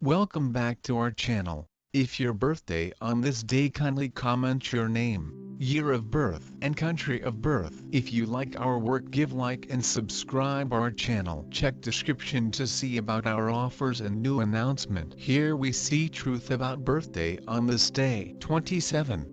Welcome back to our channel. If your birthday on this day, kindly comment your name, year of birth and country of birth. If you like our work, give like and subscribe our channel. Check description to see about our offers and new announcement. Here we see truth about birthday on this day. 27.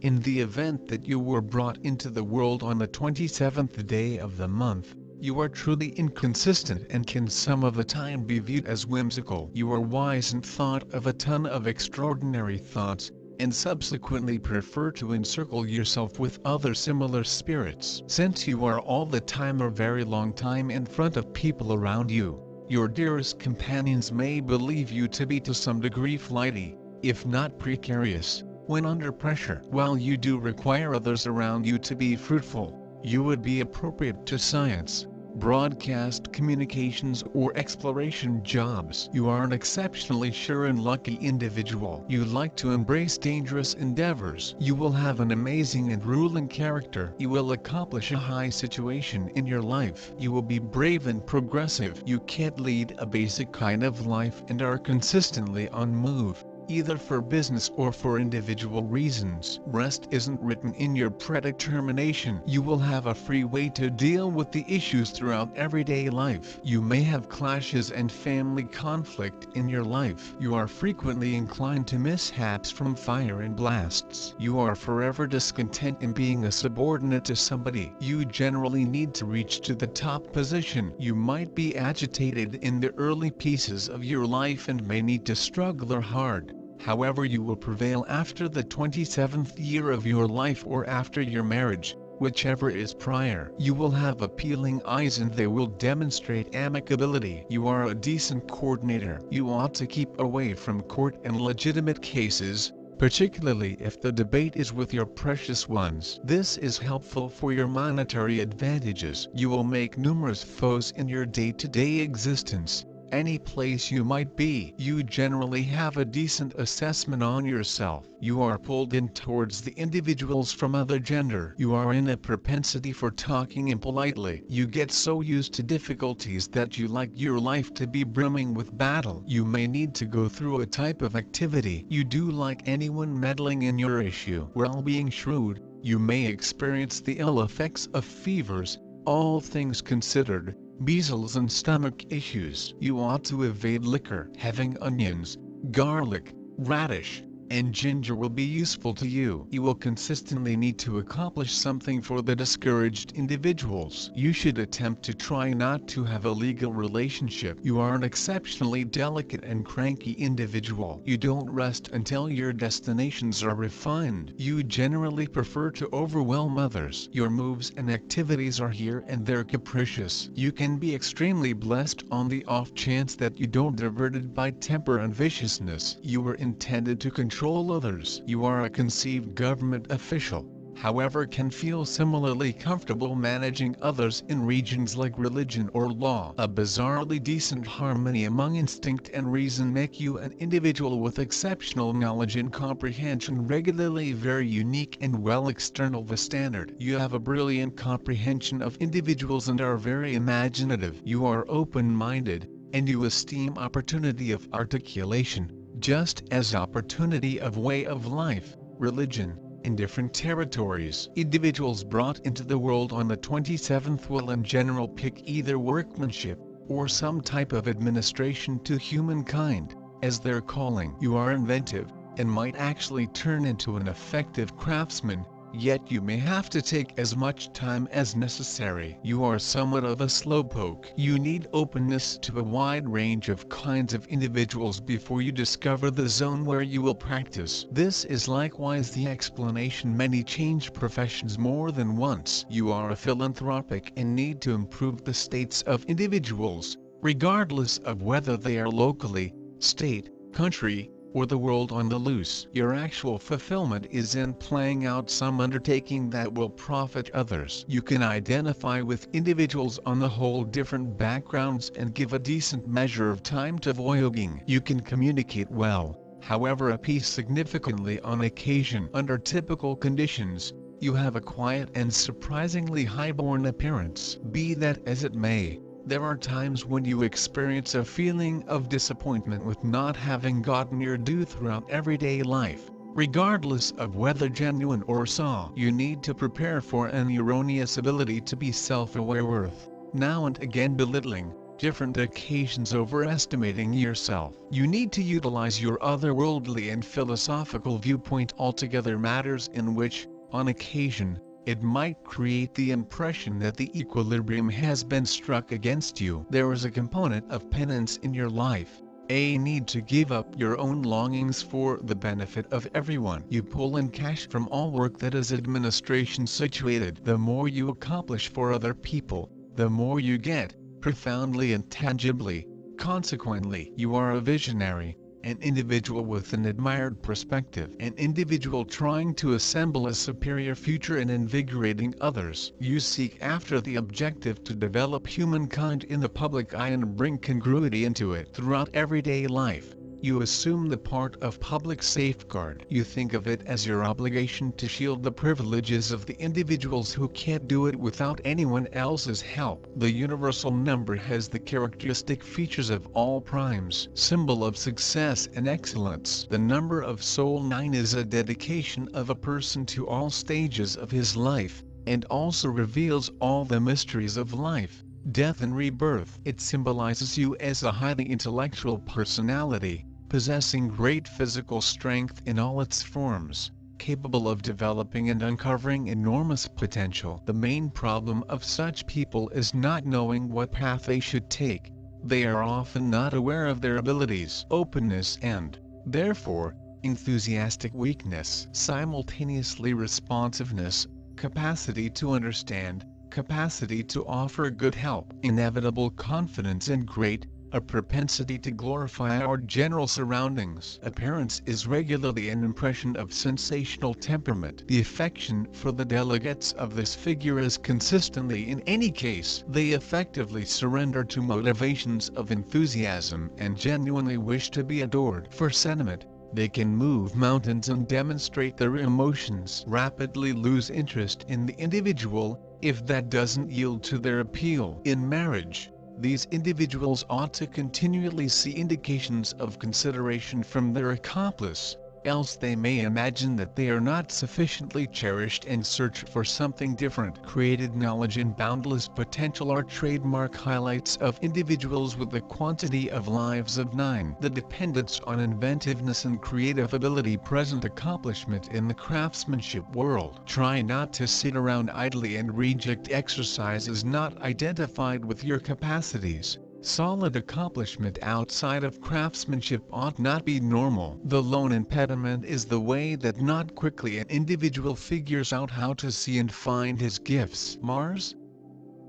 In the event that you were brought into the world on the 27th day of the month, you are truly inconsistent and can some of the time be viewed as whimsical. You are wise and thought of a ton of extraordinary thoughts, and subsequently prefer to encircle yourself with other similar spirits. Since you are all the time or very long time in front of people around you, your dearest companions may believe you to be to some degree flighty, if not precarious, when under pressure. While you do require others around you to be fruitful, you would be appropriate to science, broadcast communications or exploration jobs. You are an exceptionally sure and lucky individual. You like to embrace dangerous endeavors. You will have an amazing and ruling character. You will accomplish a high situation in your life. You will be brave and progressive. You can't lead a basic kind of life and are consistently on move, either for business or for individual reasons. Rest isn't written in your predetermination. You will have a free way to deal with the issues throughout everyday life. You may have clashes and family conflict in your life. You are frequently inclined to mishaps from fire and blasts. You are forever discontent in being a subordinate to somebody. You generally need to reach to the top position. You might be agitated in the early pieces of your life and may need to struggle hard. However, you will prevail after the 27th year of your life or after your marriage, whichever is prior. You will have appealing eyes and they will demonstrate amicability. You are a decent coordinator. You ought to keep away from court and legitimate cases, particularly if the debate is with your precious ones. This is helpful for your monetary advantages. You will make numerous foes in your day-to-day existence. Any place you might be. You generally have a decent assessment on yourself. You are pulled in towards the individuals from other gender. You are in a propensity for talking impolitely. You get so used to difficulties that you like your life to be brimming with battle. You may need to go through a type of activity. You do like anyone meddling in your issue. While being shrewd, you may experience the ill effects of fevers, all things considered, measles and stomach issues. You ought to evade liquor. Having onions, garlic, radish, and ginger will be useful to you. You will consistently need to accomplish something for the discouraged individuals. You should attempt to try not to have a legal relationship. You are an exceptionally delicate and cranky individual. You don't rest until your destinations are refined. You generally prefer to overwhelm others. Your moves and activities are here and there capricious. You can be extremely blessed on the off chance that you don't diverted by temper and viciousness. You were intended to control others. You are a conceived government official, however can feel similarly comfortable managing others in regions like religion or law. A bizarrely decent harmony among instinct and reason make you an individual with exceptional knowledge and comprehension, regularly very unique and well external the standard. You have a brilliant comprehension of individuals and are very imaginative. You are open-minded, and you esteem opportunity of articulation, just as opportunity of way of life, religion, in different territories. Individuals brought into the world on the 27th will in general pick either workmanship, or some type of administration to humankind, as their calling. You are inventive, and might actually turn into an effective craftsman, yet you may have to take as much time as necessary. You are somewhat of a slowpoke. You need openness to a wide range of kinds of individuals before you discover the zone where you will practice. This is likewise the explanation many change professions more than once. You are a philanthropic and need to improve the states of individuals, regardless of whether they are locally, state, country, or the world on the loose. Your actual fulfillment is in playing out some undertaking that will profit others. You can identify with individuals on the whole different backgrounds and give a decent measure of time to voyaging. You can communicate well, however appease significantly on occasion. Under typical conditions, you have a quiet and surprisingly high-born appearance. Be that as it may, There are times when you experience a feeling of disappointment with not having gotten your due throughout everyday life, regardless of whether genuine or saw. You need to prepare for an erroneous ability to be self-aware worth, now and again belittling, different occasions overestimating yourself. You need to utilize your otherworldly and philosophical viewpoint altogether, matters in which, on occasion, it might create the impression that the equilibrium has been struck against you. There is a component of penance in your life, a need to give up your own longings for the benefit of everyone. You pull in cash from all work that is administration situated. The more you accomplish for other people, the more you get, profoundly and tangibly. Consequently, you are a visionary, an individual with an admired perspective, an individual trying to assemble a superior future and invigorating others. You seek after the objective to develop humankind in the public eye and bring congruity into it throughout everyday life. You assume the part of public safeguard. You think of it as your obligation to shield the privileges of the individuals who can't do it without anyone else's help. The universal number has the characteristic features of all primes, symbol of success and excellence. The number of Soul 9 is a dedication of a person to all stages of his life, and also reveals all the mysteries of life, death and rebirth. It symbolizes you as a highly intellectual personality, possessing great physical strength in all its forms, capable of developing and uncovering enormous potential. The main problem of such people is not knowing what path they should take. They are often not aware of their abilities, openness and, therefore, enthusiastic weakness. Simultaneously responsiveness, capacity to understand, capacity to offer good help, inevitable confidence and great, a propensity to glorify our general surroundings. Appearance is regularly an impression of sensational temperament. The affection for the delegates of this figure is consistently, in any case, they effectively surrender to motivations of enthusiasm and genuinely wish to be adored. For sentiment, they can move mountains and demonstrate their emotions. Rapidly lose interest in the individual, if that doesn't yield to their appeal. In marriage, these individuals ought to continually see indications of consideration from their accomplice, else they may imagine that they are not sufficiently cherished and search for something different. Created knowledge and boundless potential are trademark highlights of individuals with the quantity of lives of 9. The dependence on inventiveness and creative ability present accomplishment in the craftsmanship world. Try not to sit around idly and reject exercises not identified with your capacities. Solid accomplishment outside of craftsmanship ought not be normal. The lone impediment is the way that not quickly an individual figures out how to see and find his gifts. Mars?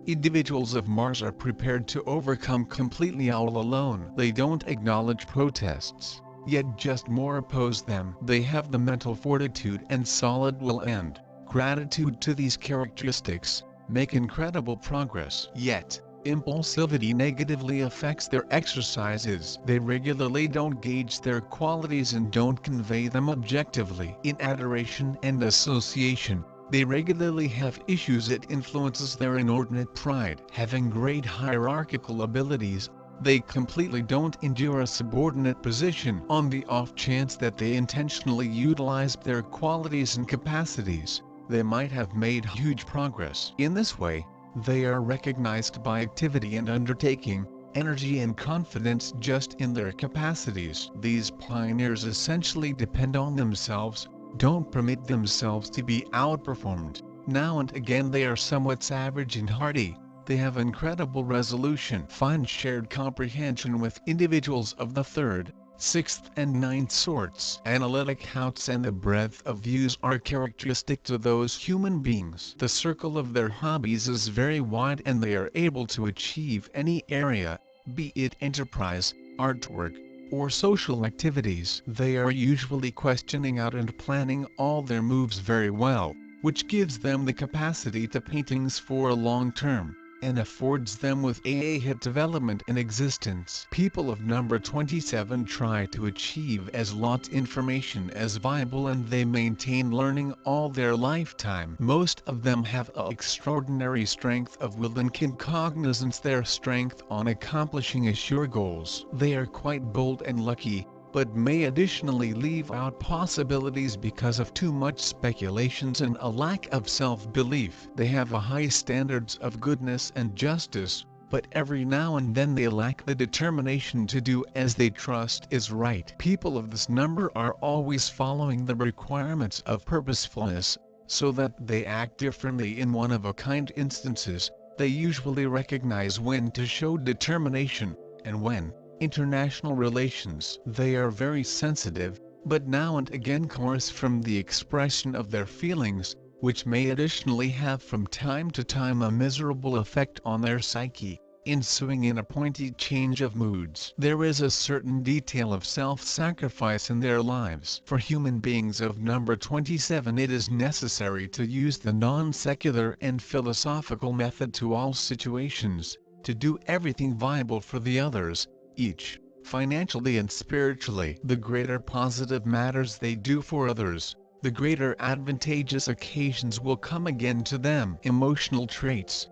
Individuals of Mars are prepared to overcome completely all alone. They don't acknowledge protests, yet just more oppose them. They have the mental fortitude and solid will and gratitude to these characteristics, make incredible progress. Yet, impulsivity negatively affects their exercises. They regularly don't gauge their qualities and don't convey them objectively. In adoration and association, they regularly have issues. It influences their inordinate pride. Having great hierarchical abilities, they completely don't endure a subordinate position. On the off chance that they intentionally utilized their qualities and capacities, they might have made huge progress. In this way, they are recognized by activity and undertaking, energy and confidence just in their capacities. These pioneers essentially depend on themselves, don't permit themselves to be outperformed. Now and again they are somewhat savage and hardy. They have incredible resolution. Find shared comprehension with individuals of the 3rd, 6th and 9th sorts. Analytic houts and the breadth of views are characteristic to those human beings. The circle of their hobbies is very wide and they are able to achieve any area, be it enterprise, artwork, or social activities. They are usually questioning out and planning all their moves very well, which gives them the capacity to paintings for a long term, and affords them with a hit development in existence. People of number 27 try to achieve as lot information as viable, and they maintain learning all their lifetime. Most of them have an extraordinary strength of will and can cognizance their strength on accomplishing assured goals. They are quite bold and lucky, but may additionally leave out possibilities because of too much speculations and a lack of self-belief. They have a high standards of goodness and justice, but every now and then they lack the determination to do as they trust is right. People of this number are always following the requirements of purposefulness, so that they act differently in one-of-a-kind instances. They usually recognize when to show determination, and when. International relations. They are very sensitive, but now and again coarse from the expression of their feelings, which may additionally have from time to time a miserable effect on their psyche, ensuing in a pointed change of moods. There is a certain detail of self-sacrifice in their lives. For human beings of number 27, it is necessary to use the non-secular and philosophical method to all situations, to do everything viable for the others, each, financially and spiritually. The greater positive matters they do for others, the greater advantageous occasions will come again to them. Emotional traits.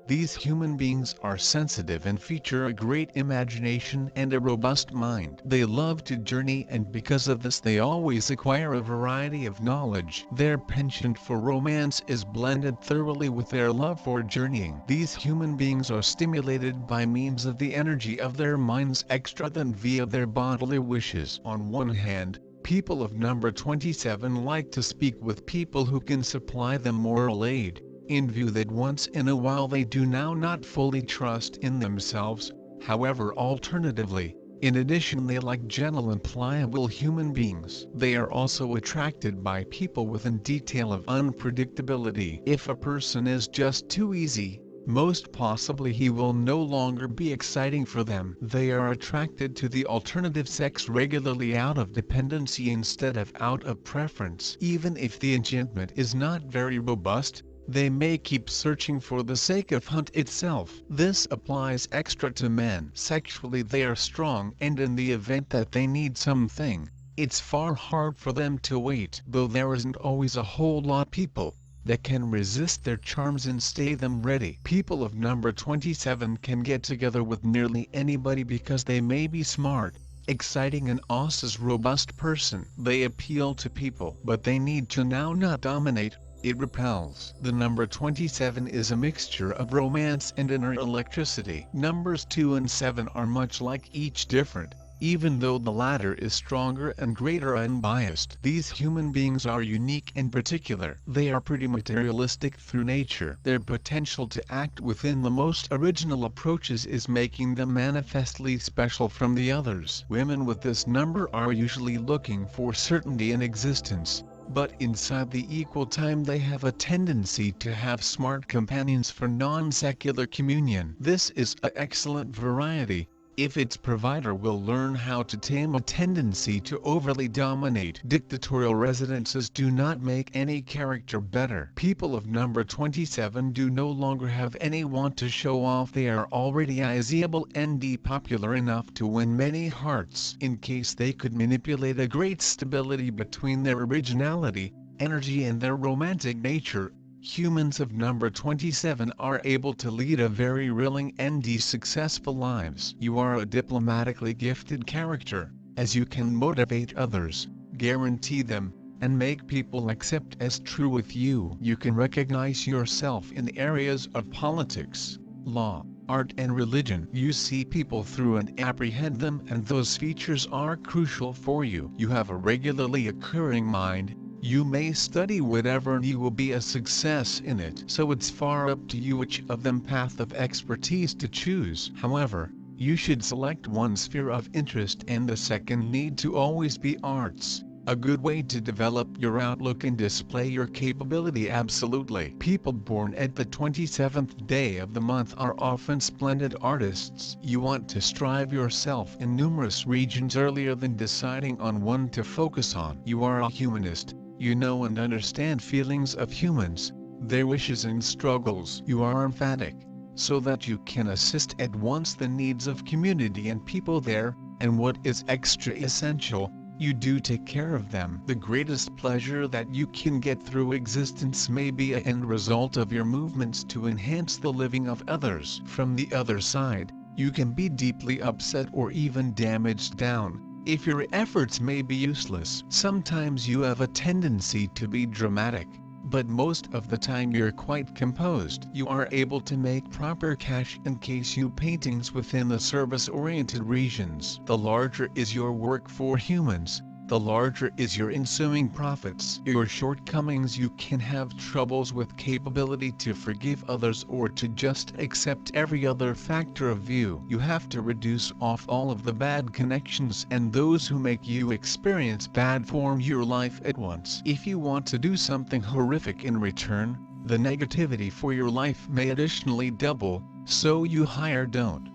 These human beings are sensitive and feature a great imagination and a robust mind. They love to journey, and because of this they always acquire a variety of knowledge. Their penchant for romance is blended thoroughly with their love for journeying. These human beings are stimulated by means of the energy of their minds extra than via their bodily wishes. On one hand, people of number 27 like to speak with people who can supply them moral aid, in view that once in a while they do now not fully trust in themselves. However, alternatively, in addition, they like gentle and pliable human beings. They are also attracted by people with a detail of unpredictability. If a person is just too easy, most possibly he will no longer be exciting for them. They are attracted to the alternative sex regularly out of dependency instead of out of preference. Even if the enchantment is not very robust, they may keep searching for the sake of hunt itself. This applies extra to men. Sexually they are strong, and in the event that they need something, it's far hard for them to wait. Though there isn't always a whole lot people that can resist their charms and stay them ready. People of number 27 can get together with nearly anybody because they may be smart, exciting and also robust person. They appeal to people, but they need to now not dominate. It repels. The number 27 is a mixture of romance and inner electricity. Numbers 2 and 7 are much like, each different, even though the latter is stronger and greater unbiased. These human beings are unique and particular. They are pretty materialistic through nature. Their potential to act within the most original approaches is making them manifestly special from the others. Women with this number are usually looking for certainty in existence, but inside the equal time they have a tendency to have smart companions for non-secular communion. This is an excellent variety, if its provider will learn how to tame a tendency to overly dominate. Dictatorial residences do not make any character better. People of number 27 do no longer have any want to show off. They are already able and popular enough to win many hearts. In case they could manipulate a great stability between their originality, energy and their romantic nature, humans of number 27 are able to lead a very thrilling and successful lives. You are a diplomatically gifted character, as you can motivate others, guarantee them, and make people accept as true with you. You can recognize yourself in the areas of politics, law, art and religion. You see people through and apprehend them, and those features are crucial for you. You have a regularly occurring mind. You may study whatever and you will be a success in it. So it's far up to you which of them path of expertise to choose. However, you should select one sphere of interest, and the second need to always be arts. A good way to develop your outlook and display your capability. Absolutely. People born at the 27th day of the month are often splendid artists. You want to strive yourself in numerous regions earlier than deciding on one to focus on. You are a humanist. You know and understand feelings of humans, their wishes and struggles. You are emphatic, so that you can assist at once the needs of community and people there, and what is extra essential, you do take care of them. The greatest pleasure that you can get through existence may be an end result of your movements to enhance the living of others. From the other side, you can be deeply upset or even damaged down, if your efforts may be useless. Sometimes you have a tendency to be dramatic, but most of the time you're quite composed. You are able to make proper cash and case you paintings within the service-oriented regions. The larger is your work for humans, the larger is your ensuing profits. Your shortcomings: you can have troubles with capability to forgive others or to just accept every other factor of view. You have to reduce off all of the bad connections and those who make you experience bad form your life at once. If you want to do something horrific in return, the negativity for your life may additionally double, so you higher don't.